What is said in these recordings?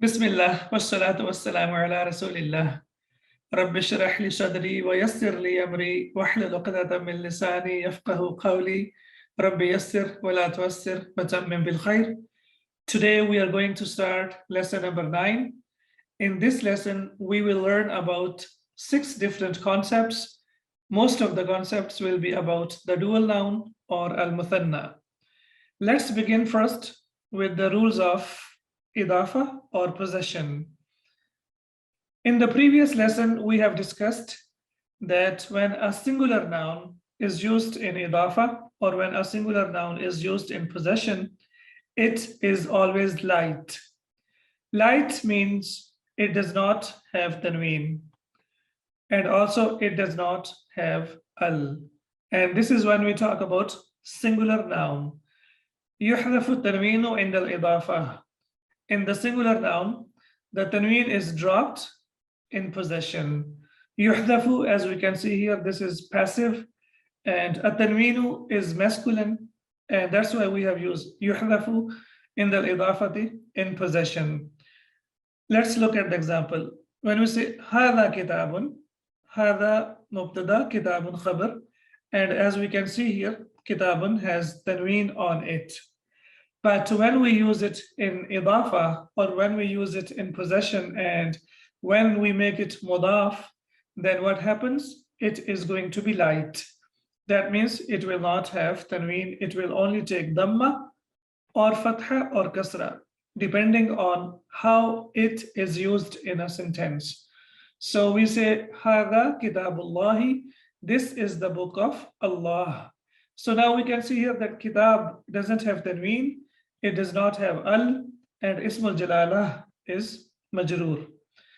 بسم الله والصلاة والسلام على رسول الله رب اشرح لي صدري ويسر لي أمري واحلل عقدة من لساني يفقه قولي رب يسر ولا تعسر وتمم بالخير. Today we are going to start lesson number 9. In this lesson we will learn about 6 different concepts. Most of the concepts will be about the dual noun or al-muthanna. Let's begin first with the rules of ضافة or possession. In the previous lesson, we have discussed that when a singular noun is used in ضافة or when a singular noun is used in possession, it is always light. Light means it does not have tanween, and also it does not have al. And this is when we talk about singular noun. يحذف التنوين عند الإضافة. In the singular noun, the tanween is dropped in possession. يحذف, as we can see here, this is passive, and التنوين is masculine, and that's why we have used يحذف in the الإضافة in possession. Let's look at the example. When we say هذا كتاب, هذا مبتدا, كتاب خبر, and as we can see here, كتاب has tanween on it. But when we use it in إضافة or when we use it in possession and when we make it mudaf, then what happens? It is going to be light. That means it will not have tanween. It will only take dhamma or fatha or kasra, depending on how it is used in a sentence. So we say, هذا كتاب الله, this is the book of Allah. So now we can see here that kitab doesn't have tanween, it does not have al, and ism al-jalalah is majroor.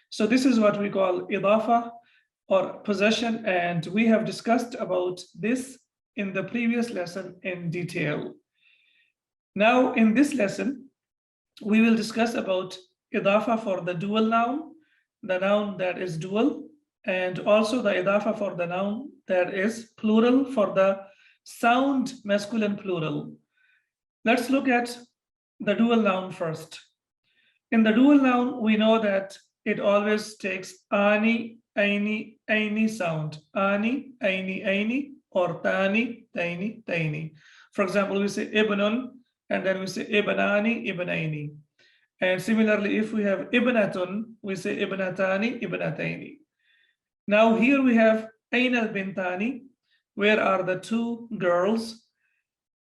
So this is what we call idafa or possession, and we have discussed about this in the previous lesson in detail. Now in this lesson, we will discuss about idafa for the dual noun, the noun that is dual, and also the idafa for the noun that is plural for the sound masculine plural. Let's look at the dual noun first. In the dual noun, we know that it always takes ani, aini, aini sound. Ani, aini, aini, or tani, taini, taini. For example, we say ibnun, and then we say ibnani, ibnaini. And similarly, if we have ibnatun, we say ibnatani, ibnataini. Now here we have aina al-bintani, where are the two girls?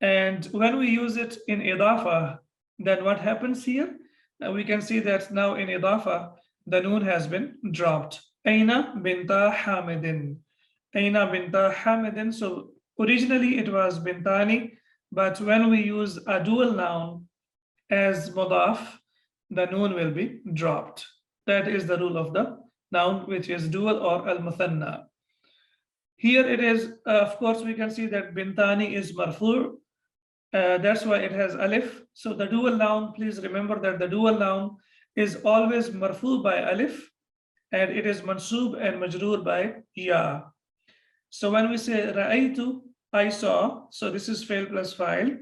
And when we use it in idafa, then what happens here? We can see that now in idafa, the noon has been dropped. Aina binta hamidin. Aina binta hamidin. So originally it was bintani, but when we use a dual noun as mudaf, the noon will be dropped. That is the rule of the noun, which is dual or al-muthanna. Here it is, of course, we can see that bintani is marfu'. That's why it has alif. So the dual noun, please remember that the dual noun is always marfu by alif, and it is mansub and majroor by ya. So when we say ra'aytu, I saw, so this is fail plus fa'il.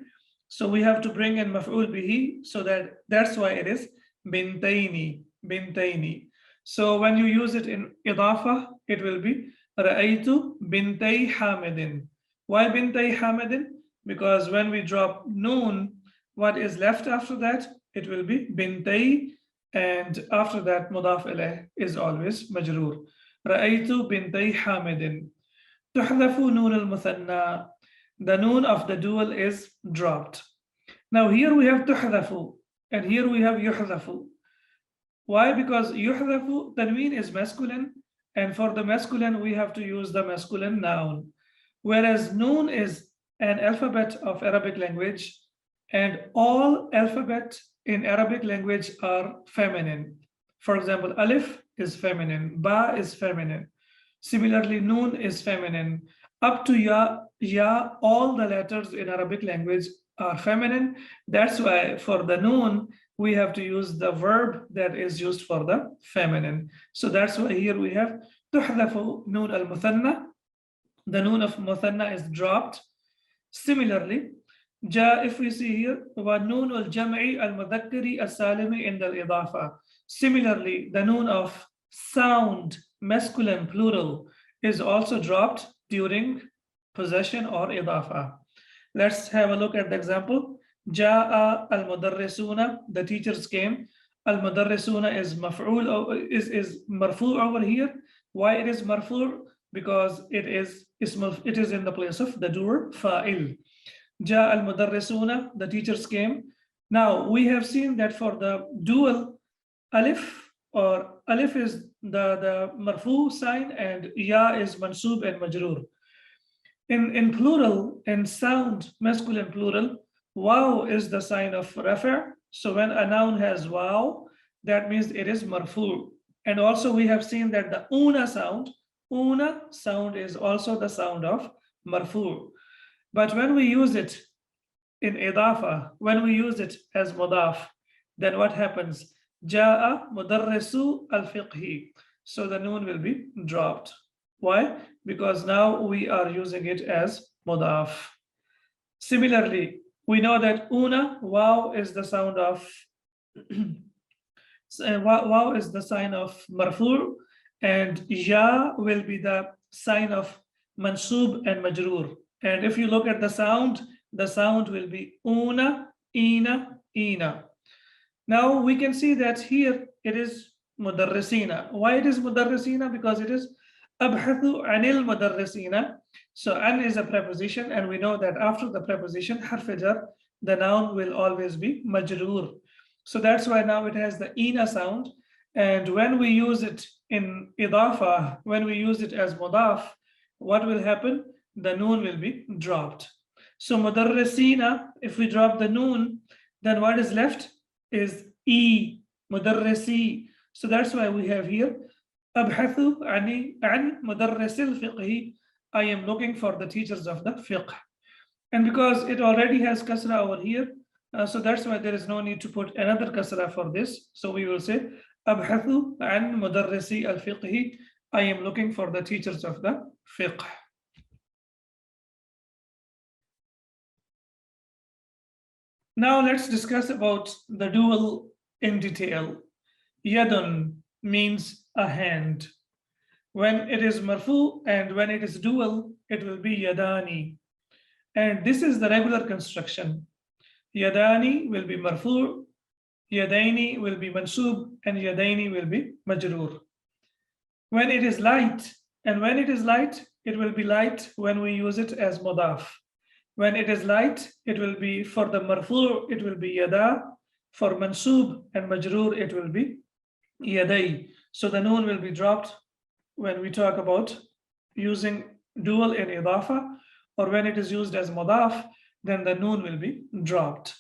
So we have to bring in maf'ul bihi, so that's why it is bintaini, bintaini. So when you use it in idafa, it will be ra'aytu bintay hamidin. Why bintay hamidin? Because when we drop noon, what is left after that? It will be bintay, and after that mudaf ilayh is always majroor. Ra'aytu bintay hamidin. Tuhdafu noon al-muthanna. The noon of the dual is dropped. Now here we have tuhdafu, and here we have yuhdafu. Why? Because yuhdafu, tanween is masculine, and for the masculine we have to use the masculine noun. Whereas noon is an alphabet of Arabic language, and all alphabet in Arabic language are feminine. For example, alif is feminine, ba is feminine. Similarly, noon is feminine. Up to ya, all the letters in Arabic language are feminine. That's why for the noon, we have to use the verb that is used for the feminine. So that's why here we have tuhdafu noon al-muthanna. The noon of muthanna is dropped. Similarly, Ja, if we see here, وَنُونُ الْجَمْعِ الْمُذَكِّرِ السَّالِمِ عند الإضافة. Similarly, the noon of sound, masculine plural, is also dropped during possession or idafa. Let's have a look at the example. Ja'a al-mudarrisuna, the teachers came. Al-mudarrisuna is maf'ul, is marfu' over here. Why it is marfu'? Because it is in the place of the doer fa'il. Ja al-mudarrisuna, the teachers came. Now we have seen that for the dual alif, or alif is the marfu sign and ya is mansub and majroor. In plural, in sound masculine plural, waw is the sign of rafa'. So when a noun has waw, that means it is marfu'. And also we have seen that the una sound is also the sound of marfu'. But when we use it in idafa, when we use it as mudaf, then what happens? Ja'a mudarrisu al-fiqhi. So the noon will be dropped. Why? Because now we are using it as mudaf. Similarly, we know that una, waw is the sound of waw is the sign of marfu', and ya will be the sign of mansub and majroor. And if you look at the sound will be una, ina, ina. Now we can see that here it is mudarrisina. Why it is mudarrisina? Because it is abhathu anil mudarrisina. So an is a preposition, and we know that after the preposition harf jar, the noun will always be majroor. So that's why now it has the ina sound. And when we use it in idafa, when we use it as mudaf, what will happen? The noon will be dropped. So mudarrisina, if we drop the noon, then what is left is e, mudarrisi. So that's why we have here abhathu an mudarrisil fiqhi. I am looking for the teachers of the fiqh. And because it already has kasra over here, so that's why there is no need to put another kasra for this. So we will say abhathu an mudarrisi al-fiqhi. I am looking for the teachers of the fiqh. Now let's discuss about the dual in detail. Yadun means a hand. When it is marfu and when it is dual, it will be yadani. And this is the regular construction. Yadani will be marfu, yadaini will be mansub, and yadaini will be majroor. When it is light, and when it is light, it will be light when we use it as mudaf. When it is light, it will be for the marfu, it will be yada. For mansub and majroor, it will be yaday. So the noon will be dropped when we talk about using dual in idafa, or when it is used as mudaf, then the noon will be dropped.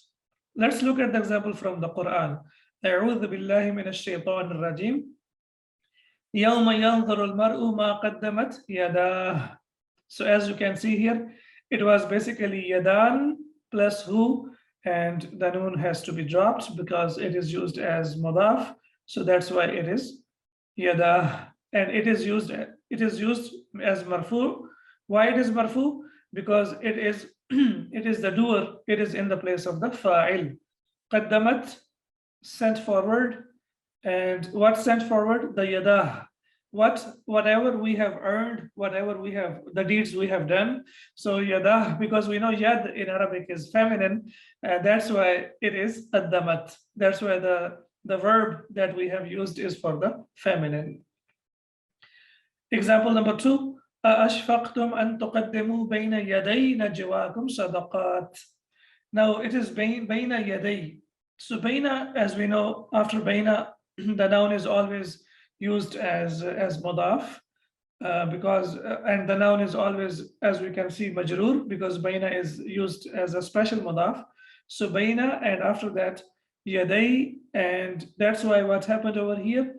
Let's look at the example from the Quran. أعوذ بالله من الشيطان الرجيم. يوم ينظر المرء ما قدمت يداه. So as you can see here, it was basically yadan plus hu, and the noon has to be dropped because it is used as mudaf. So that's why it is yadah, and it is used as marfu. Why it is marfu? Because it is it is the doer, it is in the place of the fa'il. Qaddamat, sent forward. And what sent forward? The yadah. Whatever we have earned, whatever we have, the deeds we have done. So yadah, because we know yad in Arabic is feminine, and that's why it is qaddamat. That's why the verb that we have used is for the feminine. Example number 2. أَأَشْفَقْتُمْ أَن تُقَدِّمُوا بَيْنَ يَدَيْ نَجْوَاكُمْ صَدَقَاتٍ. Now it is بَيْنَ يَدَيْ. So baina, as we know, after baina, the noun is always used as mudaf, because and the noun is always, as we can see, majroor, because baina is used as a special mudaf. So baina, and after that yaday, and that's why what happened over here,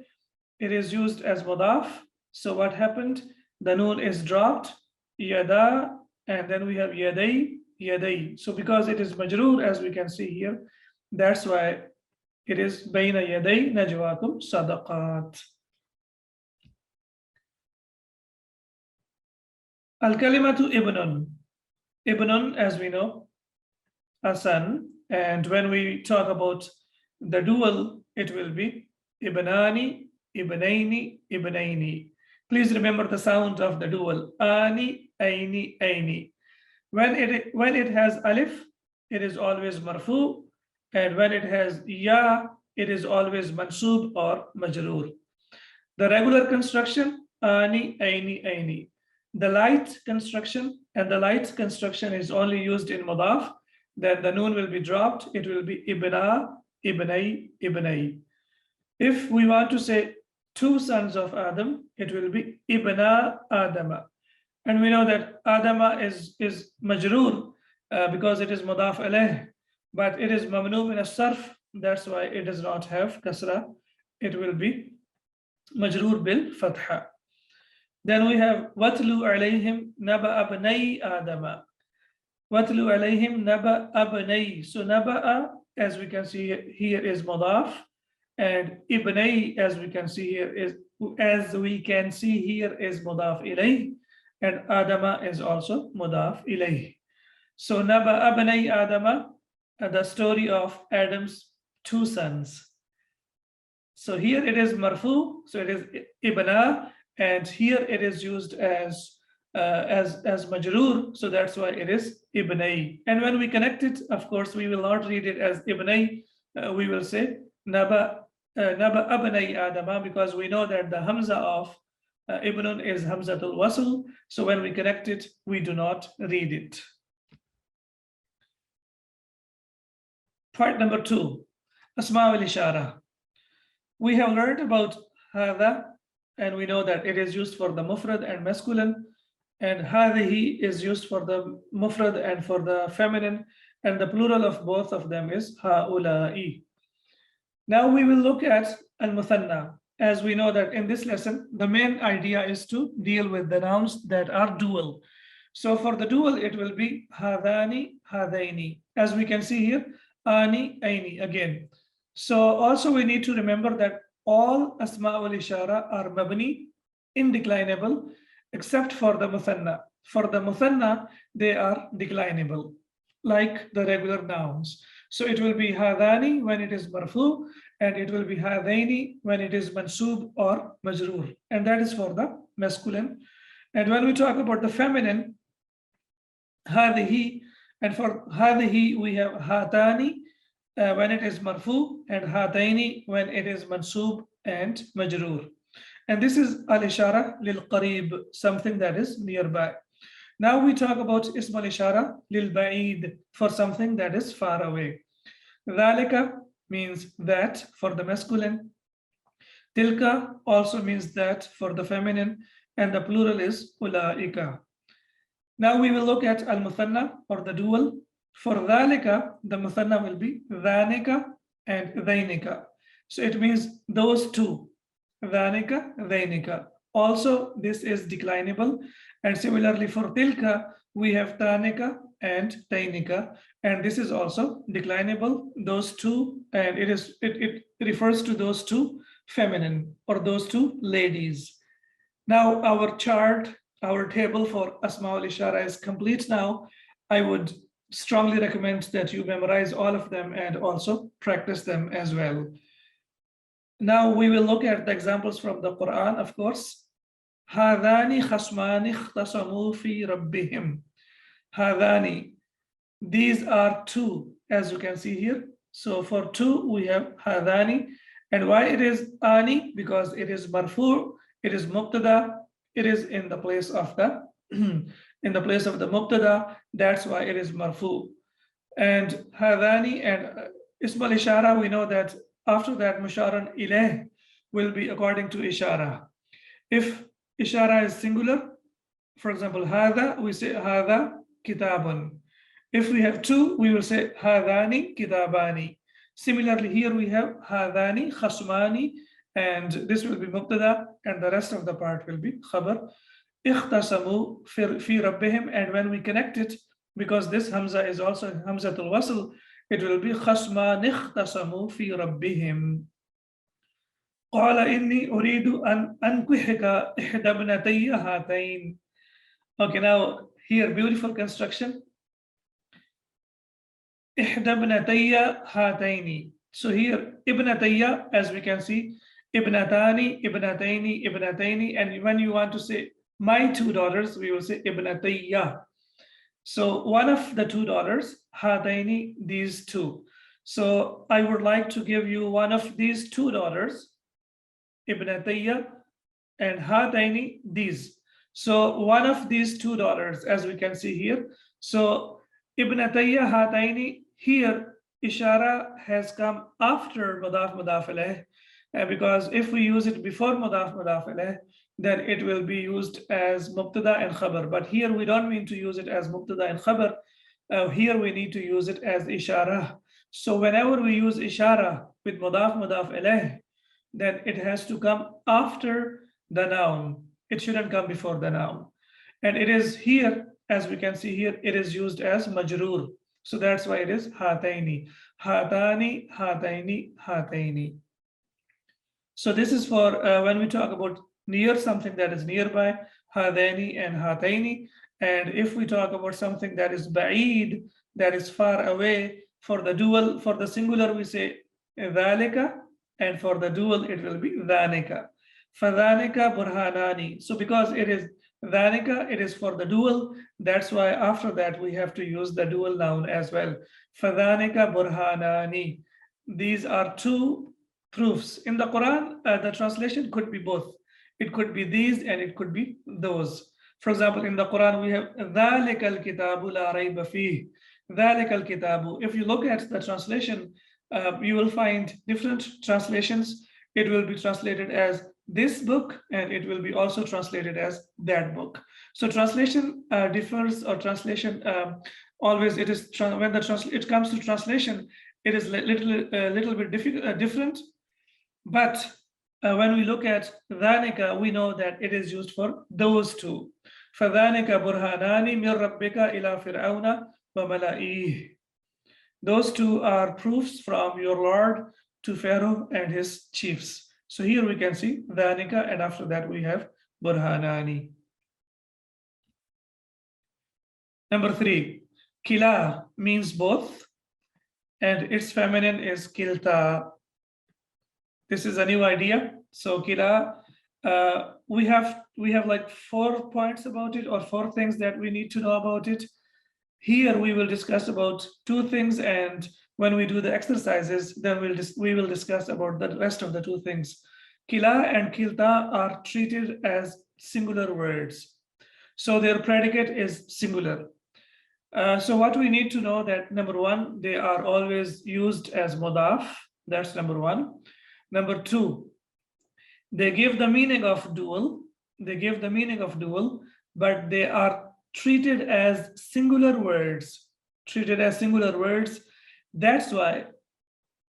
it is used as mudaf. So what happened? The noon is dropped, yada, and then we have yaday. So because it is majroor, as we can see here, that's why it is bayna yaday najwaakum sadaqat. Al-kalimatu ibnun. Ibnun, as we know, a son. And when we talk about the dual, it will be ibnani, ibnaini, ibnaini. Please remember the sound of the dual. Ani, aini, aini. When it has alif, it is always marfu, and when it has ya, it is always mansub or majroor. The regular construction, ani, aini, aini. The light construction, and the light construction is only used in mudaf. Then the noon will be dropped. It will be ibna, ibnai, ibnai. If we want to say two sons of Adam, it will be ibna Adama. And we know that Adama is majroor because it is mudaf alayh, but it is mamnu min as-sarf. That's why it does not have kasra. It will be majroor bil fatha. Then we have watlu alayhim naba abnai Adama. Watlu alayhim naba abnai. So naba'a, as we can see here, is mudaf, and ibnai, as we can see here, is mudaf ilayh, and Adama is also mudaf ilayh. So naba abnai Adama, the story of Adam's two sons. So here it is marfu, so it is ibna, and here it is used as majroor, so that's why it is ibnai. And when we connect it, of course, we will not read it as ibnai. We will say naba abnai Adama, because we know that the hamza of ibnun is hamzatul wasl. So when we connect it, we do not read it. Part number 2, asma al-ishara. We have learned about hadha, and we know that it is used for the mufrad and masculine, and hadhihi is used for the mufrad and for the feminine, and the plural of both of them is haula'i. Now we will look at al-muthanna. As we know that in this lesson, the main idea is to deal with the nouns that are dual. So for the dual, it will be hadani, hadaini. As we can see here, ani, aini again. So also we need to remember that all asma wal ishara are mabni, indeclinable, except for the muthanna. For the muthanna, they are declinable, like the regular nouns. So it will be hadani when it is marfu, and it will be hadaini when it is mansub or majroor, and that is for the masculine. And when we talk about the feminine, hadihi, and for hadihi we have hatani when it is marfu, and hadaini when it is mansub and majroor. And this is al-ishara lil qarib, something that is nearby. Now we talk about ism al-ishara lil ba'id, for something that is far away. Dhalika means that for the masculine. Tilka also means that for the feminine, and the plural is ulaika. Now we will look at al-muthanna, or the dual. For dhalika, the muthanna will be dhanika and dhainika. So it means those two, dhanika, dhainika. Also, this is declinable. And similarly for tilka, we have tanika and tainika, and this is also declinable, those two, and it refers to those two feminine, or those two ladies. Now our chart, our table for asma al-ishara is complete now. I would strongly recommend that you memorize all of them and also practice them as well. Now we will look at the examples from the Quran, of course. هذان خصمان اختصموا في ربهم. Hadani, these are two, as you can see here. So for two, we have hadani. And why it is ani? Because it is marfu, it is mubtada, it is in the place of the mubtada. That's why it is marfu. And hadani and ism al-ishara, we know that after that musharan ilayh will be according to ishara. If ishara is singular, for example, hadha, we say hadha kitabun. If we have two, we will say hadani kitabani. Similarly, here we have hadani khasmani, and this will be mubtada, and the rest of the part will be khabar. Ikhtasamu fi rabbihim, and when we connect it, because this hamza is also hamzatul wasl, it will be khasman ikhtasamu fi rabbihim. Qala inni uridu an ankihika ihda ibnatayya hatayn. Okay, now here beautiful construction. إحدى ابنتي هاتين. So here, ibnatayya, as we can see, ibnatani, ibnataini, ibnataini, and when you want to say my two daughters, we will say ibnatayya. So one of the two daughters, hataini, these two. So I would like to give you one of these two daughters, ibnatayya, and hataini, these. So one of these two daughters, as we can see here. So ibnatayya hataini, here ishara has come after mudaf mudaf alayh, because if we use it before mudaf mudaf alayh, then it will be used as mubtada and khabar. But here we don't mean to use it as mubtada and khabar. Here we need to use it as ishara. So whenever we use ishara with mudaf mudaf alayh, then it has to come after the noun. It shouldn't come before the noun. And it is here, as we can see here, it is used as majroor. So that's why it is hataini. Hatani, hataini, hataini. So this is for when we talk about near, something that is nearby, hadaini and hataini. And if we talk about something that is ba'id, that is far away, for the dual, for the singular, we say dhalika, and for the dual, it will be dhanika. Fadhanika burhanani. So because it is dhanika, it is for the dual. That's why after that we have to use the dual noun as well. Fadhanika burhanani. These are two proofs. In the Quran, the translation could be both. It could be these and it could be those. For example, in the Quran, we have ذَلِكَ الْكِتَابُ لَا رَيْبَ فِيهِ. ذَلِكَ الْكِتَابُ. If you look at the translation, you will find different translations. It will be translated as this book, and it will be also translated as that book. So translation differs, or translation always, it is when it comes to translation, it is little bit different. But when we look at dhanika, we know that it is used for those two. فَذَانِكَ بُرْهَانَانِ مِنْ رَبِّكَ إِلَى فِرْعَوْنَ وَمَلَئِهِ. Those two are proofs from your Lord to Pharaoh and his chiefs. So here we can see dhanika, and after that we have burhanani. Number 3, kila means both, and its feminine is kilta. This is a new idea. So kila, we have like 4 points about it, or 4 things that we need to know about it. Here we will discuss about 2 things, and when we do the exercises, then we will discuss about the rest of the 2 things. Kila and kilta are treated as singular words. So their predicate is singular. So what we need to know that, number 1, they are always used as mudaf. That's number 1. Number 2, they give the meaning of dual. They give the meaning of dual, but they are treated as singular words. Treated as singular words. That's why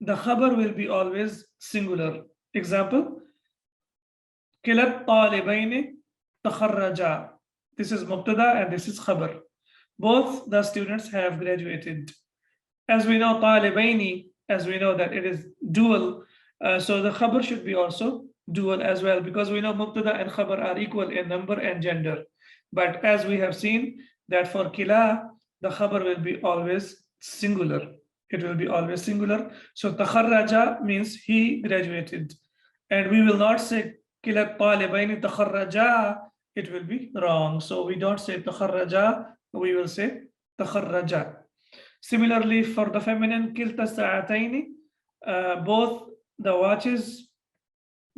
the khabar will be always singular. Example, كلا الطالبين تخرجا. This is mubtada and this is khabar. Both the students have graduated. As we know, طالبين, as we know that it is dual, so the khabar should be also dual as well, because we know mubtada and khabar are equal in number and gender. But as we have seen that for kila, the khabar will be always singular. It will be always singular. So takharraja means he graduated. And we will not say kila talibaini takharraja. It will be wrong. So we don't say takharraja, we will say takharraja. Similarly, for the feminine, kilta sa'ataini, both the watches,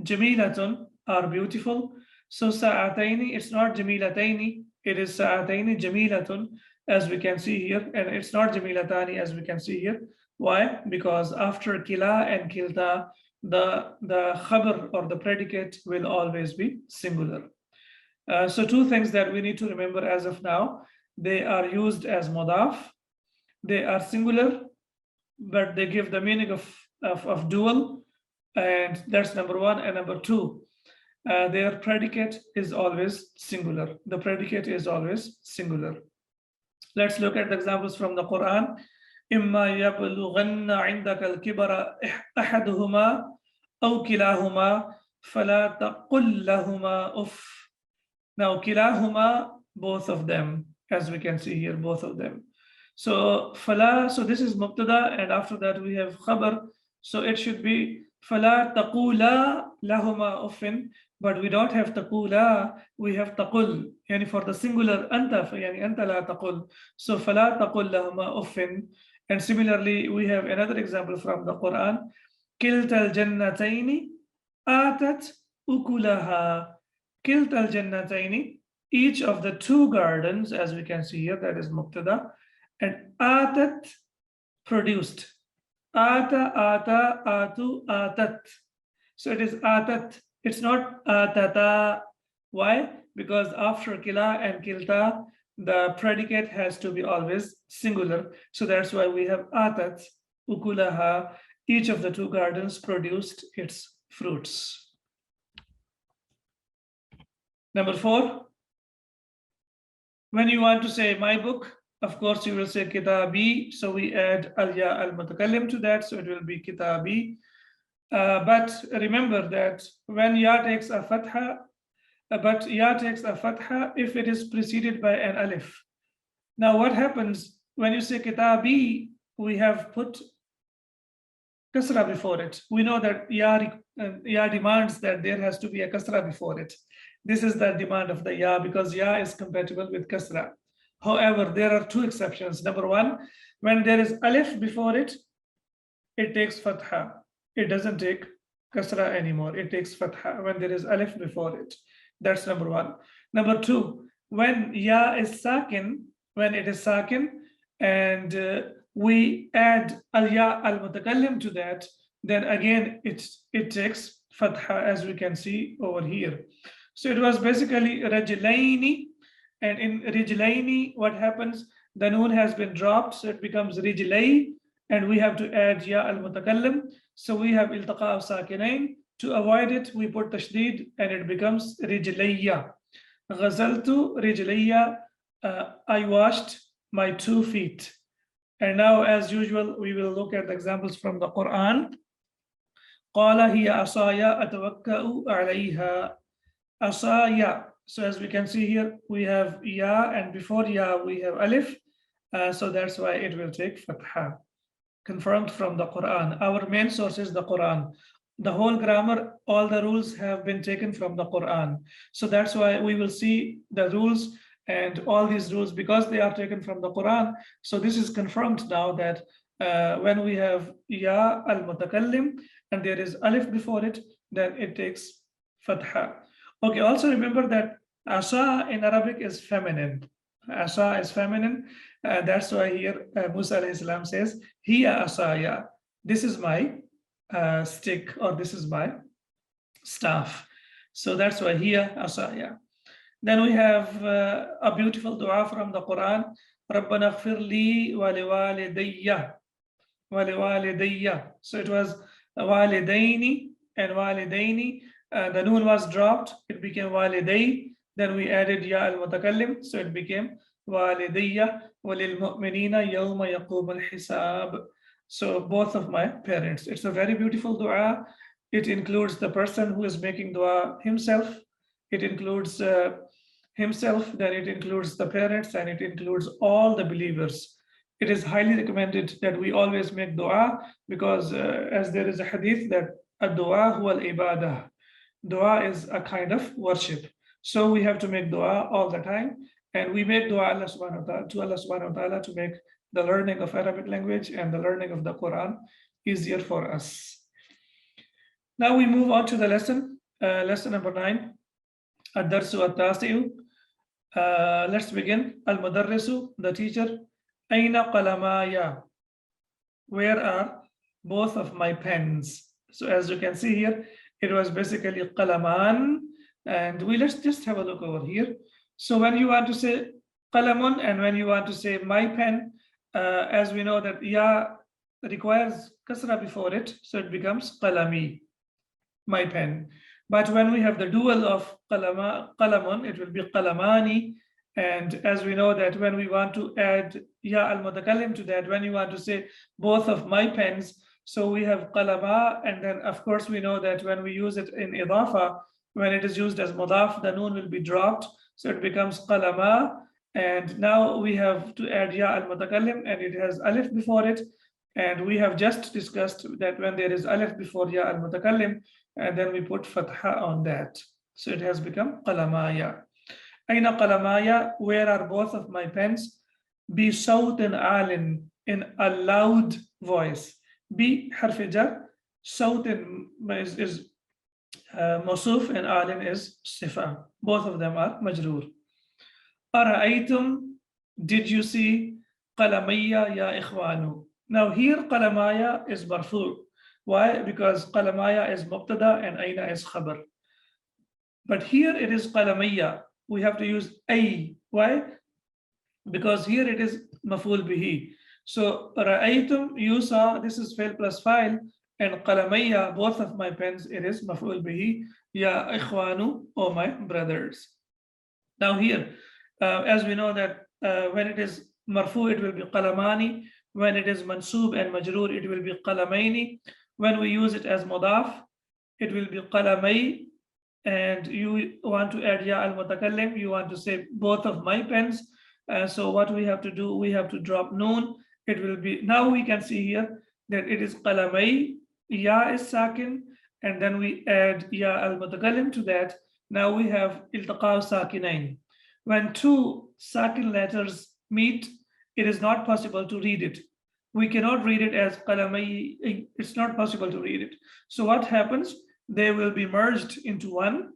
jamilatun, are beautiful. So sa'ataini, it's not jamilataini, it is sa'ataini jamilatun, as we can see here, and it's not jamilatani, as we can see here. Why? Because after kila and kilta, the khabar or the predicate will always be singular. So 2 things that we need to remember as of now: they are used as mudaf, they are singular, but they give the meaning of dual, and that's number 1. And number 2, their predicate is always singular. The predicate is always singular. Let's look at the examples from the Quran. إِمَّا يَبْلُغَنَّ عِنْدَكَ الْكِبَرَ أَحَدُهُمَا أَوْ كِلَاهُمَا فَلَا تَقُلْ لَهُمَا أُفٍّ. Now, kilahuma, both of them, as we can see here, both of them. So fala, so this is mubtada, and after that we have khabar. So it should be fala taqula lahuma uffin, but we don't have taqula, we have taqul. Yani for the singular anta, yani anta la taqul. So fala taqul lahuma uffin. And similarly, we have another example from the Quran. كلتا الجنتين آتت أكلها. كلتا الجنتين, each of the two gardens, as we can see here, that is mubtada, and atat, produced. Ata, ata, atu, atat. So it is atat. It's not atata. Why? Because after kila and kilta, the predicate has to be always singular. So that's why we have atat, ukulaha. Each of the two gardens produced its fruits. Number 4. When you want to say my book, of course, you will say kitabi. So we add al-ya al-mutakallim to that. So it will be kitabi. But remember that when ya takes a fatha, if it is preceded by an alif. Now what happens when you say kitabi, we have put kasra before it. We know that ya demands that there has to be a kasra before it. This is the demand of the ya, because ya is compatible with kasra. However, there are two exceptions. Number 1, when there is alif before it, it takes fatha. It doesn't take kasra anymore. It takes fatha when there is alif before it. That's number 1. Number 2, when ya is sakin, when it is sakin, and we add al-ya al-mutakallim to that, then again it takes fatha, as we can see over here. So it was basically rajlaini, and in rijlaini, what happens? The noon has been dropped, so it becomes rijlay, and we have to add ya al-mutakallim. So we have iltaqa sakinain. To avoid it, we put tashdid, and it becomes rijlayya. Ghazaltu rijlayya, I washed my 2 feet. And now, as usual, we will look at the examples from the Quran. قال هي عصاي أتوكأ عليها. Asaya. So as we can see here, we have ya, and before ya we have alif. So that's why it will take fatha. Confirmed from the Quran. Our main source is the Quran. The whole grammar, all the rules have been taken from the Quran. So that's why we will see the rules and all these rules, because they are taken from the Quran. So this is confirmed now that when we have ya al-mutakallim and there is alif before it, then it takes fatha. Okay, also remember that asa in Arabic is feminine. Asa is feminine. That's why here Musa alayhi salam says, hiya asaya. This is my stick, or this is my staff. So that's why hiya asaya. Then we have a beautiful dua from the Quran. رَبَّنَا اغْفِرْ لِي وَلِوَالِدَيَّ وَلِوَالِدَيَّ. So it was walidaini and walidaini. The noon was dropped, it became waliday. Then we added ya al-mutakallim, so it became walidayya walil-mu'minina yawma yaqum al-hisab. So both of my parents. It's a very beautiful dua. It includes the person who is making dua himself. It includes himself, then it includes the parents, and it includes all the believers. It is highly recommended that we always make dua, because as there is a hadith that ad-dua huwa al-ibadah. Dua is a kind of worship. So we have to make dua all the time, and we make dua to Allah subhanahu wa ta'ala to make the learning of Arabic language and the learning of the Quran easier for us. Now we move on to the lesson, lesson number 9, ad-darsu at-tasi'u. Let's begin. Al-mudarrisu, the teacher. Aina qalamaya. Where are both of my pens? So as you can see here, it was basically qalaman, and let's just have a look over here. So when you want to say qalamun and when you want to say my pen, as we know that ya requires kasra before it, so it becomes qalami, my pen. But when we have the dual of qalamun, it will be qalamani. And as we know that when we want to add ya al-mutakallim to that, when you want to say both of my pens, so we have qalama, and then of course we know that when we use it in idafa, when it is used as mudaf, the noon will be dropped, so it becomes qalama, And now we have to add ya al-mutakallim, and it has alif before it. And we have just discussed that when there is alif before ya al-mutakallim, and then we put fatha on that. So it has become qalamaya. Aina qalamaya, where are both of my pens? Bi sawtin alin, in a loud voice. Bi harfi jar, sawtin is mawsuf, and alin is sifa. Both of them are majroor. Ara'aytum, did you see? Qalamaya ya ikhwanu. Now here qalamaya is marfu. Why? Because qalamaya is mubtada and aina is khabar. But here it is qalamaya. We have to use ay. Why? Because here it is maf'ul bihi. So ra'aytum, you saw, this is fail plus file, and qalamaya, both of my pens, it is maf'ul bihi, ya ikhwanu, oh my brothers. Now here, as we know that when it is marfu, it will be qalamani. When it is mansub and majroor, it will be qalamaini. When we use it as mudaf, it will be qalamay. And you want to add ya al-mutakallim, you want to say both of my pens. So what we have to do, we have to drop noon. It will be, now we can see here that it is qalamay, ya is sakin, and then we add ya al-mutakallim to that. Now we have iltaqa sakinain. When two sakin letters meet, it is not possible to read it. We cannot read it as qalamay, it's not possible to read it. So what happens? They will be merged into one,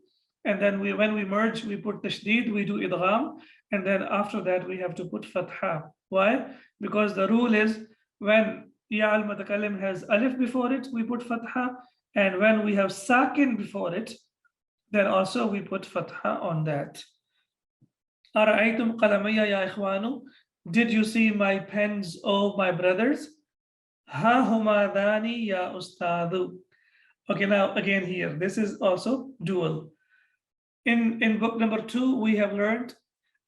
and then when we merge, we put tashdid, we do idgham, and then after that we have to put fatha. Why? Because the rule is when ya al-mutakallim has alif before it, we put fatha, and when we have sakin before it, then also we put fatha on that. Ara'aytum qalamaya ya ikhwanu, did you see my pens, oh my brothers? Hehmaaذان ya ustadu. Okay, now again here, this is also dual. In book number 2, we have learned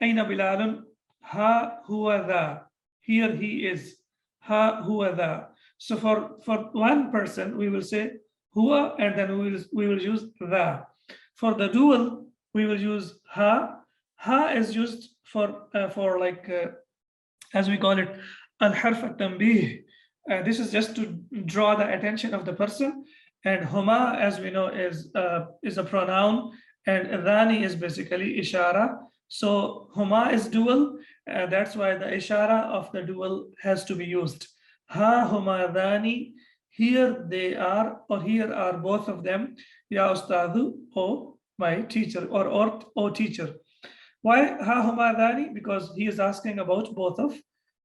Aina Bilalun, ha huwa dha. Here he is, ha huwa dha. So for one person, we will say huwa, and then we will use dha. For the dual, we will use ha. Ha is used for like, as we call it, al-harf al-tanbih. This is just to draw the attention of the person. And huma, as we know, is a pronoun, and dhani is basically ishara. So huma is dual, that's why the ishara of the dual has to be used. Hehmaaذان, here they are, or here are both of them, ya ustadu, oh my teacher, or oh teacher. Why Hehmaaذان? Because he is asking about both of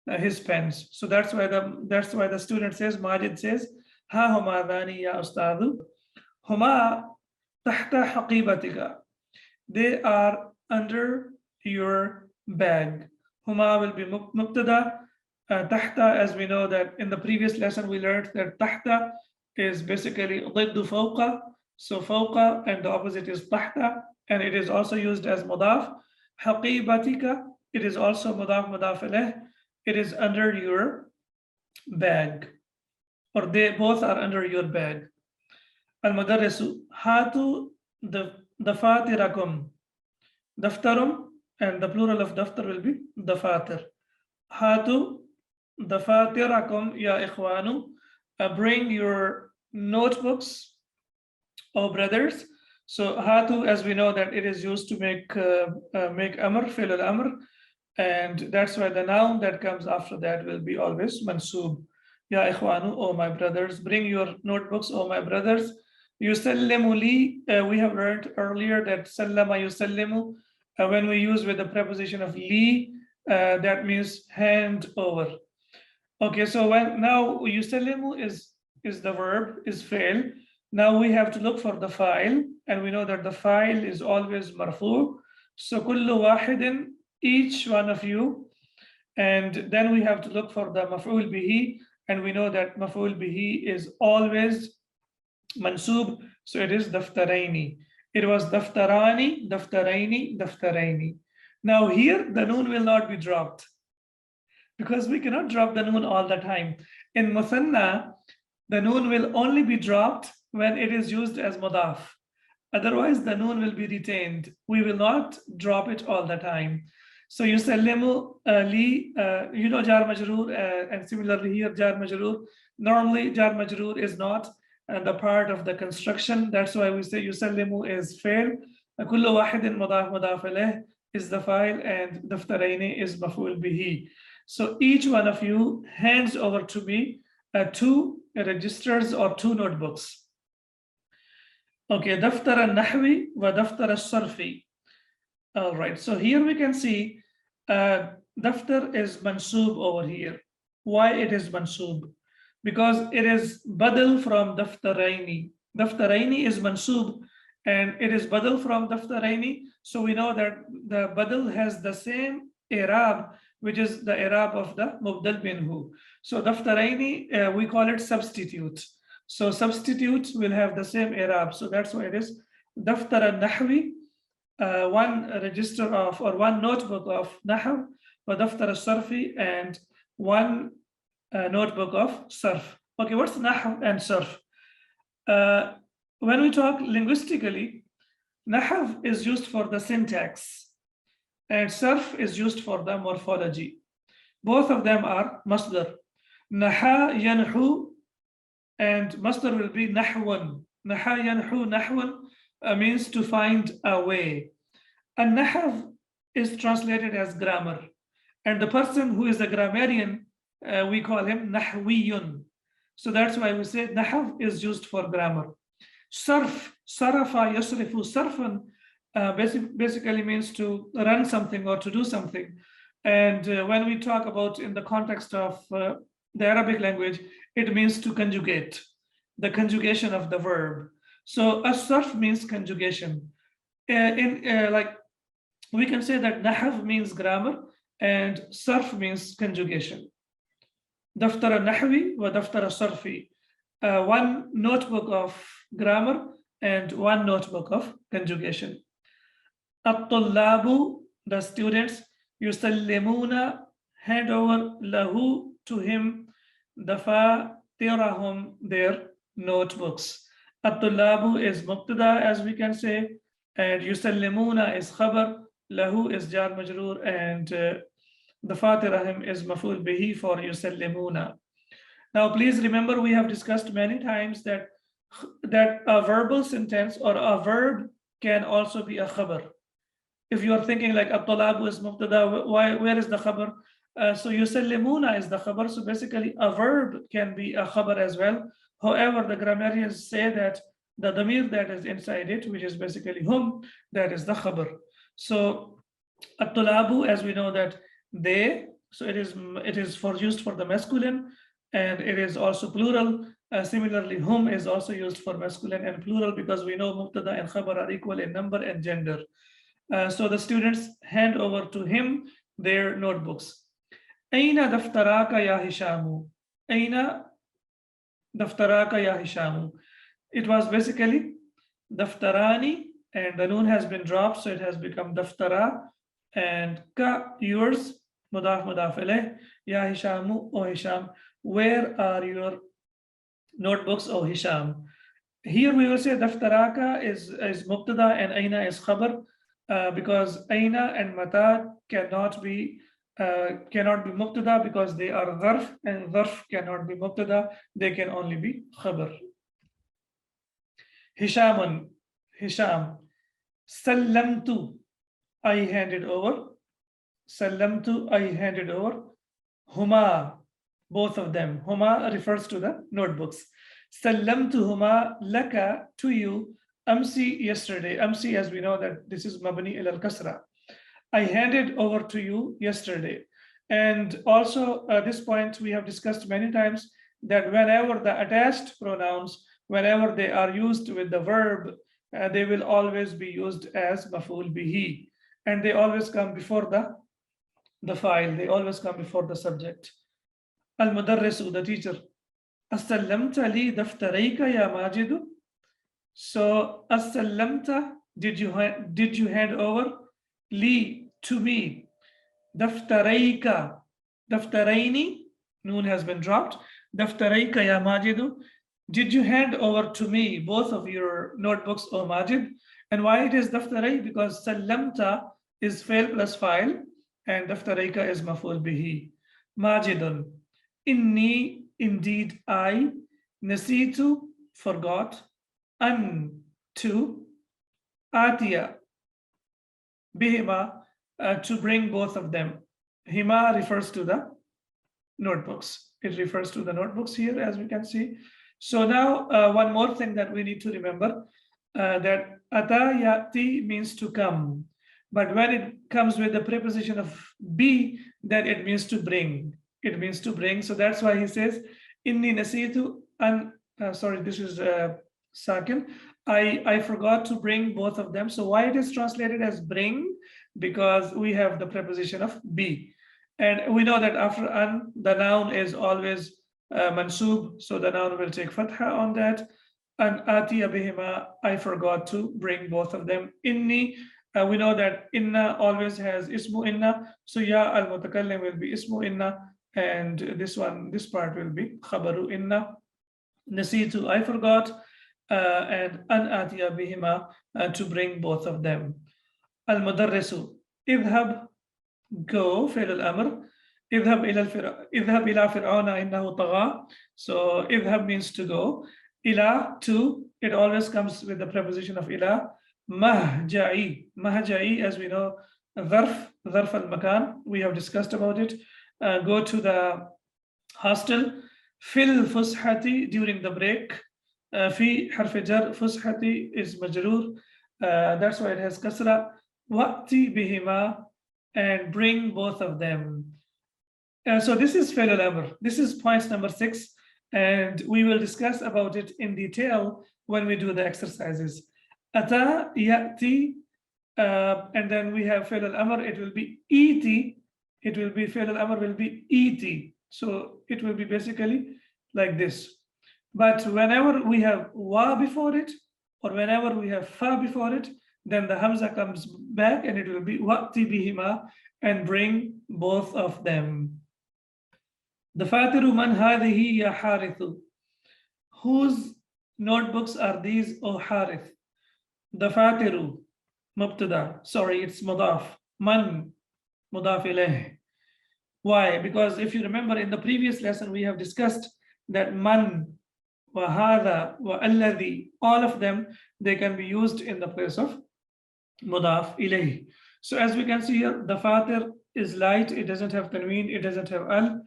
his pens. So that's why the student says, Majid says, Hehmaaذان ya ustadu. Huma tahta haqibatika. They are under your bag. Huma will be mubtada. Tahta, as we know that in the previous lesson we learned that tahta is basically ضد فوق. So fawqa, and the opposite is tahta, and it is also used as mudaf. Haqibatika, it is also mudaf ilayh. It is under your bag, or they both are under your bag. Al-mudarrisu, hatu dafatirakum. Daftarum, and the plural of daftar will be dafatir. Hatu dafatirakum ya ikhwanu. Bring your notebooks, oh brothers. So hatu, as we know that it is used to make amr, fi'l al-amr, and that's why the noun that comes after that will be always mansub. Ya ikhwanu, oh my brothers, bring your notebooks, oh my brothers. Yusallimu li, we have learned earlier that sallama yusallimu, when we use with the preposition of li, that means hand over. Okay, so when now yusallimu is the verb, is fail. Now we have to look for the file, and we know that the file is always marfu. So kullu wahidin, each one of you, and then we have to look for the maf'ul bihi, and we know that maf'ul bihi is always mansub, so it is daftaraini. It was daftarani, daftaraini, daftaraini. Now here the noon will not be dropped, because we cannot drop the noon all the time. In muthanna, the noon will only be dropped when it is used as mudaf. Otherwise, the noon will be retained. We will not drop it all the time. So yusallimu li, jar majroor, and similarly here jar majroor. Normally jar majroor is not the part of the construction. That's why we say yusallimu is fail. Kullu wahidin mudaf mudaf ilayh is the file, and daftaraini is maf'ul bihi. So each one of you hands over to me 2 registers or 2 notebooks. Okay, daftar al-nahwi wa daftar al-sarfi. All right, so here we can see daftar is mansoob over here. Why it is mansoob? Because it is badal from daftaraini. Daftaraini is mansoob and it is badal from daftaraini. So we know that the badal has the same i'rab, which is the i'rab of the mubdal minhu. So daftaraini, we call it substitute. So substitutes will have the same i'rab. So that's why it is daftar al-nahwi, 1 register of or 1 notebook of nahw, wa daftar al-sarfi, and 1 notebook of sarf. Okay, what's nahw and sarf? When we talk linguistically, nahw is used for the syntax and sarf is used for the morphology. Both of them are masdar. Naha yanhu, and masdar will be nahwan. Naha yanhu nahwan means to find a way. And nahw is translated as grammar. And the person who is a grammarian, we call him nahwiyun. So that's why we say nahw is used for grammar. Sarf, sarafa yasrifu sarfan, basically means to run something or to do something. And when we talk about in the context of the Arabic language, it means to conjugate, the conjugation of the verb. So as-sarf means conjugation. Like we can say that nahw means grammar and sarf means conjugation. Daftar al-nahwi wa daftar al-sarfi, 1 notebook of grammar and 1 notebook of conjugation. At-tullabu, the students, yusallimuna, hand over, lahu, to him, dafatirahum, their notebooks. At-tullabu is mubtada, as we can say, and yusallimuna is khabar, lahu is jar majroor, and dafatirahum is maf'ul bihi for yusallimuna. Now, please remember, we have discussed many times that a verbal sentence or a verb can also be a khabar. If you are thinking like at-talabu is mubtada, where is the khabar? So yusallimuna is the khabar. So basically a verb can be a khabar as well. However, the grammarians say that the damir that is inside it, which is basically hum, that is the khabar. So at-talabu, as we know that they, so it is used for the masculine, and it is also plural. Similarly, hum is also used for masculine and plural, because we know mubtada and khabar are equal in number and gender. So the students hand over to him their notebooks. Aina daftaraka ya Hishamu? Aina daftaraka ya Hishamu? It was basically daftarani, and the noon has been dropped, so it has become daftara, and ka, yours, mudaf mudaf ilayh, ya Hishamu, O Hisham, where are your notebooks, O Hisham? Here we will say daftaraka is mubtada and aina is khabar, because aina and mata cannot be mubtada because they are dharf, and dharf cannot be mubtada, they can only be khabar. Hishamun, Hisham. Sallamtu, I handed over. Sallamtu, I handed over. Huma, both of them. Huma refers to the notebooks. Sallamtu huma laka, to you. Amsi, yesterday. Amsi, as we know that this is mabni ila al-kasra. I handed over to you yesterday. And also this point we have discussed many times, that whenever the attached pronouns, whenever they are used with the verb, they will always be used as maf'ul bihi, and they always come before the file, they always come before the subject. Al-mudarrisu, the teacher. As-sallamta li daftarayka ya Majidu? So as-sallamta, did you hand over? Li, to me. Daftarayka, daftaraini, noon has been dropped. Daftarayka ya Majidu, did you hand over to me both of your notebooks, O Majid? And why it is daftaray? Because sallamta is fail plus file, and دفتريك is مفعول به. ماجد إني indeed I نسيت forgot أن to آتي بهما to bring both of them. Hima refers to the notebooks. It refers to the notebooks here, as we can see. So now one more thing that we need to remember, that ata yati means to come. But when it comes with the preposition of be, then it means to bring. It means to bring. So that's why he says, Inni nasitu an, sorry, this is sakin. I forgot to bring both of them. So why it is translated as bring? Because we have the preposition of be. And we know that after an, the noun is always mansub. So the noun will take fatha on that. And atiya bihima, I forgot to bring both of them. Inni, we know that inna always has ismu inna. So ya al-mutakallim will be ismu inna. And this part will be khabaru inna. Nasitu, I forgot. And an atiya bihima, to bring both of them. Al-mudarrisu, idhab, go, fi'l al-amr. اذهب إلى فرعون إنه طغى. So idhab means to go. Ila, to, it always comes with the preposition of ila. Mahja'i, as we know, dharf al-makan, we have discussed about it. Go to the hostel. Fil fushati, during the break. Fi harf jar, fushati is majroor. That's why it has kasra. Wa'ti bihima, and bring both of them. So this is fi'l al-amr. This is point number 6, and we will discuss about it in detail when we do the exercises. Ata, ya'ti, and then we have fi'l al-amr. It will be iti. It will be fi'l al-amr will be iti. So it will be basically like this. But whenever we have wa before it, or whenever we have fa before it, then the hamza comes back and it will be wa'ti bihima, and bring both of them. Dafatiru man hadhihi ya harithu. Whose notebooks are these, O Harith? Dafatiru, mubtada. Sorry, it's mudaf. Man, mudaf ilayh. Why? Because if you remember in the previous lesson, we have discussed that man, wa hadha, wa alladhi, all of them, they can be used in the place of mudaf ilayh. So as we can see here, Dafatir is light. It doesn't have tanween. It doesn't have al.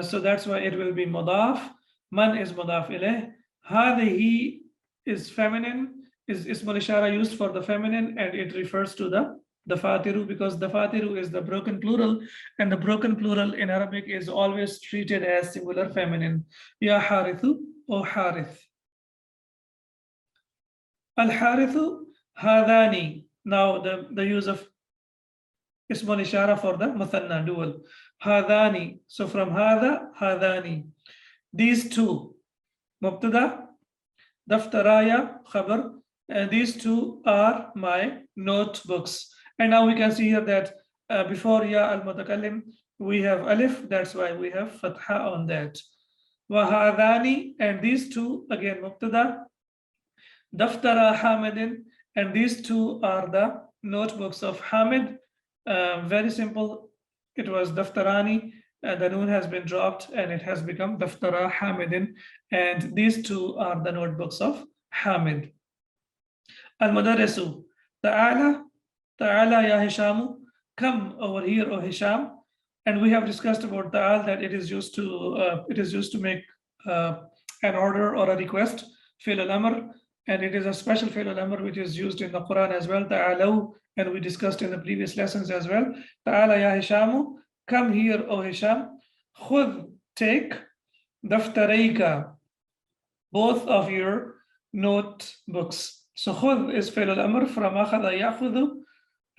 So that's why it will be mudaf. Man is mudaf ilayh. Hadhihi is feminine, is ismul ishara used for the feminine, and it refers to the dafatiru, because dafatiru is the broken plural, and the broken plural in Arabic is always treated as singular feminine. Ya harithu, O harith. Al harithu, hadani. Now the use of ismul ishara for the muthanna, dual. Hadani. So from hada, hadani. These two. Mubtada, daftaraya, khabar. And these two are my notebooks. And now we can see here that before ya al-mutakallim, we have alif. That's why we have fatha on that. Wa hadani, and these two, again, mubtada, daftara hamidin, and these two are the notebooks of Hamid. Very simple. It was daftarani, the noon has been dropped and it has become daftara hamidin, and these two are the notebooks of Hamid. Al-mudarrisu, ta'ala ya Hishamu, come over here, O Hisham. And we have discussed about ta'al, that it is used to make an order or a request, fi'l al-amr. And it is a special fi'l al-amr which is used in the Quran as well, ta'alaw, and we discussed in the previous lessons as well. Ta'ala ya Hishamu, come here, O Hisham. Khudh, take, daftarayka, both of your notebooks. So khudh is fi'l al-amr from akhadha ya'khudhu,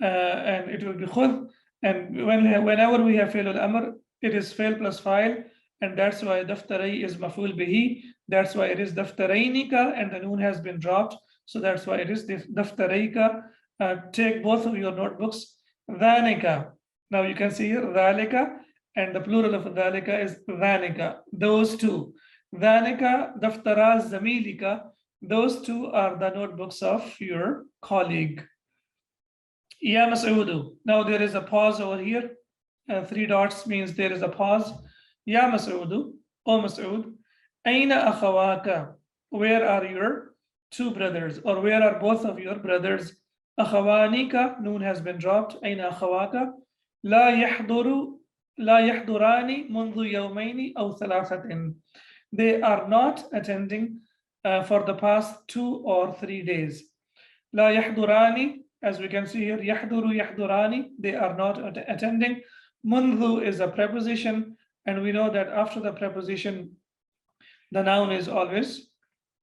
and it will be khudh. And whenever we have fi'l al-amr, it is fi'l plus fa'il, and that's why daftaray is maf'ul bihi. That's why it is daftaraynika, and the noon has been dropped. So that's why it is daftarayka. Take both of your notebooks. Dhanika. Now you can see here dhalika, and the plural of dhalika is dhanika. Those two. Dhanika, daftara, zamilika. Those two are the notebooks of your colleague. Ya Mas'udu. Now there is a pause over here. three dots means there is a pause. Ya Mas'udu, O Mas'ud, Aina akhawaka, where are your two brothers, or where are both of your brothers? Akhawanika, noon has been dropped. Aina akhawaka, la yahdurani mundu yawmaini aw thalathatin. They are not attending for the past 2 or 3 days. La yahdurani, as we can see here, yahduru yahdurani, they are not attending. Mundu is a preposition, and we know that after the preposition, the noun is always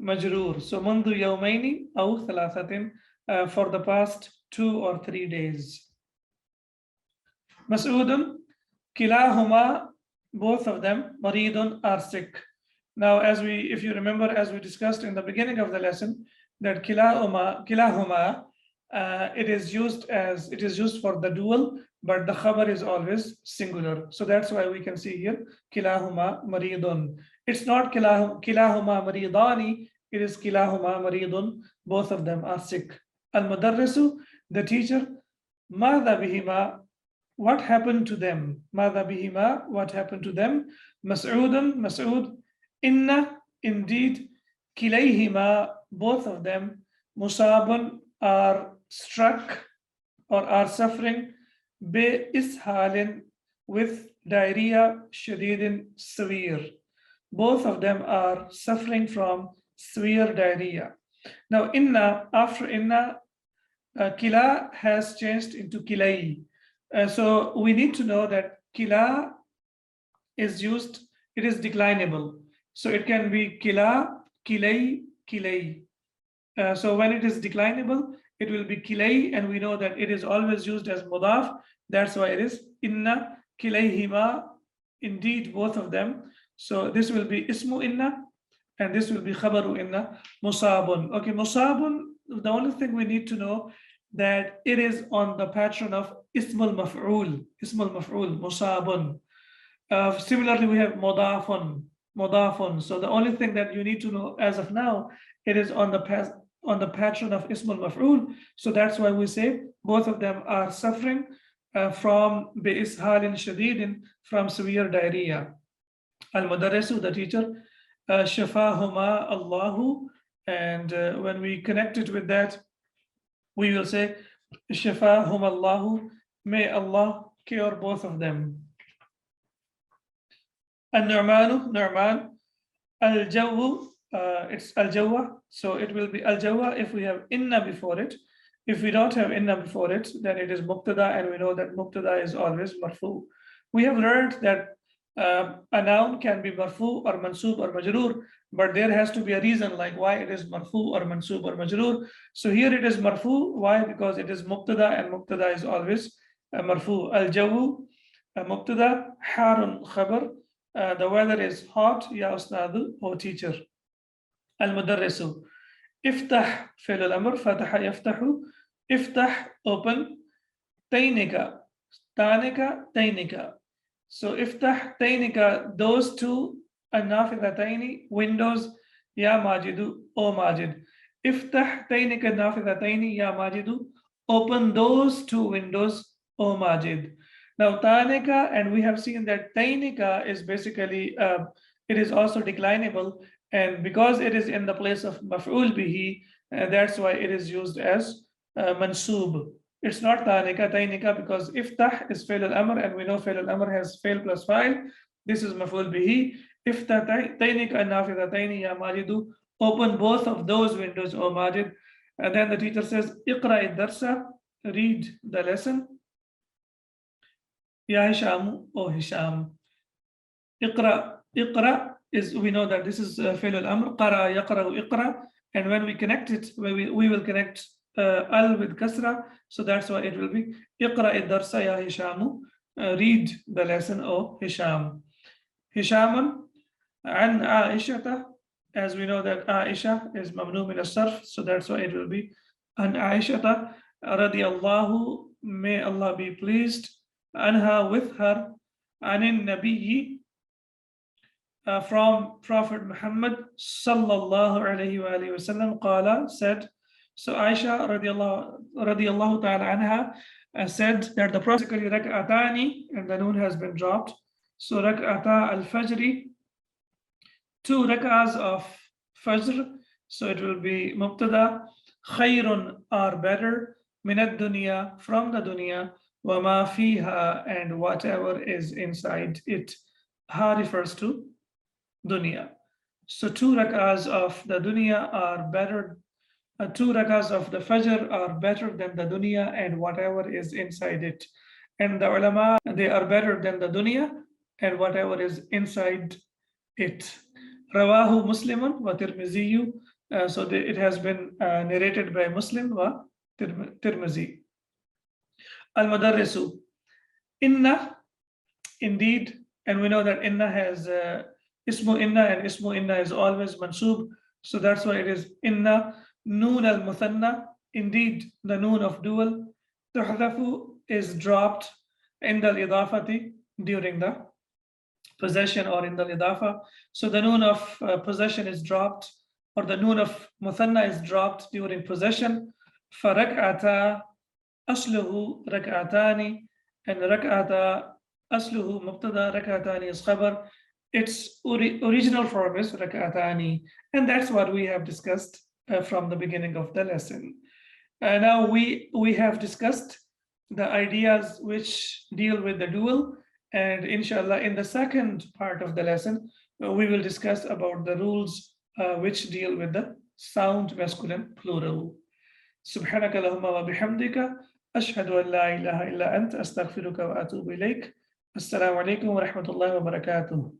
majroor. So mundu yawmaini aw thalathatin, for the past 2 or 3 days. Mas'udun, kilahuma, both of them, maridun, are sick. Now, if you remember, as we discussed in the beginning of the lesson, that kilahuma, it is used for the dual, but the khabar is always singular. So that's why we can see here kilahuma maridun. It's not kilahuma maridani, it is kilahuma maridun. Both of them are sick. Al-mudarrisu, the teacher, madha bihima, what happened to them? Madha bihima, what happened to them? Mas'ud, inna, indeed, kilayhima, both of them, musabun, are struck or are suffering, bi ishalin, with diarrhea, shadidin, severe. Both of them are suffering from severe diarrhea. Now, inna, after inna, kila has changed into kilay. So we need to know that kila is used, it is declinable. So it can be kila, kilay, kilay. So when it is declinable, it will be kilay, and we know that it is always used as mudaf. That's why it is inna kilayhima, indeed both of them. So this will be ismu inna, and this will be khabaru inna, musabun. Okay, musabun, the only thing we need to know that it is on the pattern of ismul maf'ul, musabun. Similarly, we have mudafun. So the only thing that you need to know as of now, it is on the pattern of ismul maf'ul. So that's why we say both of them are suffering from bi'ishalin shadidin, from severe diarrhea. Al-mudarrisu, the teacher, shafahuma Allahu, and when we connect it with that, we will say shafahum Allahu, may Allah cure both of them. Nu'man, al-jawu, it's al-jawwa, so it will be al-jawwa if we have inna before it. If we don't have inna before it, then it is mubtada, and we know that mubtada is always marfu. We have learned that a noun can be marfu or mansub or majroor, but there has to be a reason like why it is marfu or mansub or majroor. So here it is marfu. Why? Because it is mubtada, and mubtada is always marfu. Al-jawu, mubtada, harun khabar, the weather is hot, ya ustadu, O teacher. Al-mudarrisu, iftah, fi'l al-amr, fataha yaftahu, iftah, open, taynika, taynika. So iftah, taynika, those two, an-nafidhatayni, windows, ya majidu, O majid. Iftah, taynika, nafidhatayni, ya majidu, open those two windows, O majid. Now tanika, and we have seen that tainika is basically, it is also declinable, and because it is in the place of maf'ul bihi, that's why it is used as mansub. It's not tainika, because iftah is fi'l al-amr, and we know fi'l al-amr has fi'l plus fa'il. This is maf'ul bihi. Iftah tainika an-nafidhatayni ya majidu, open both of those windows, O majid. And then the teacher says, iqra ad-darsa, read the lesson. Ya Hisham, O Hisham. Iqra is, we know that this is fi'l al-amr, qara, yaqra'u, iqra, and when we connect it, we will connect al with kasra, so that's why it will be iqra ad-darsa ya Hisham, read the lesson, O Hisham. Hishamun an Aishata, as we know that Aisha is mamnu min as-sarf, so that's why it will be an Aishata radiyallahu, may Allah be pleased, anha, with her, anin nabiyyi, from Prophet Muhammad sallallahu alayhi wa sallam, qala, said. So Aisha radiyallahu ta'ala anha, said that the process rak'atani and the noon has been dropped. So rak'ata al-fajri, 2 rak'ahs of fajr. So it will be mubtada. Khayrun are better. Min ad-dunya, from the dunya. Wa ma fiha, and whatever is inside it. Ha refers to dunya. So 2 rak'ahs of the dunya are better. 2 rak'ahs of the fajr are better than the dunya and whatever is inside it. And the ulama, they are better than the dunya and whatever is inside it. Rawahu Muslimun wa Tirmiziyu. So it has been narrated by Muslim wa Tirmizi. Al-Mudarrisu. Inna, indeed, and we know that inna has ismu inna, and ismu inna is always mansub. So that's why it is inna. Noon al-muthanna, indeed the noon of dual. Tuhdafu is dropped in the idafati, during the possession or in the idafa. So the noon of possession is dropped, or the noon of muthanna is dropped during possession. Farak'ata asluhu rak'atani, and rak'ata asluhu mubtada, rak'atani is khabar. Its original form is rak'atani, and that's what we have discussed from the beginning of the lesson. Now we have discussed the ideas which deal with the dual, and inshallah in the second part of the lesson we will discuss about the rules which deal with the sound masculine plural. Subhanaka Allahumma wa bihamdika ashhadu an la ilaha illa anta astaghfiruka wa atubu ilayk. Assalamu alaikum wa rahmatullahi wa barakatuh.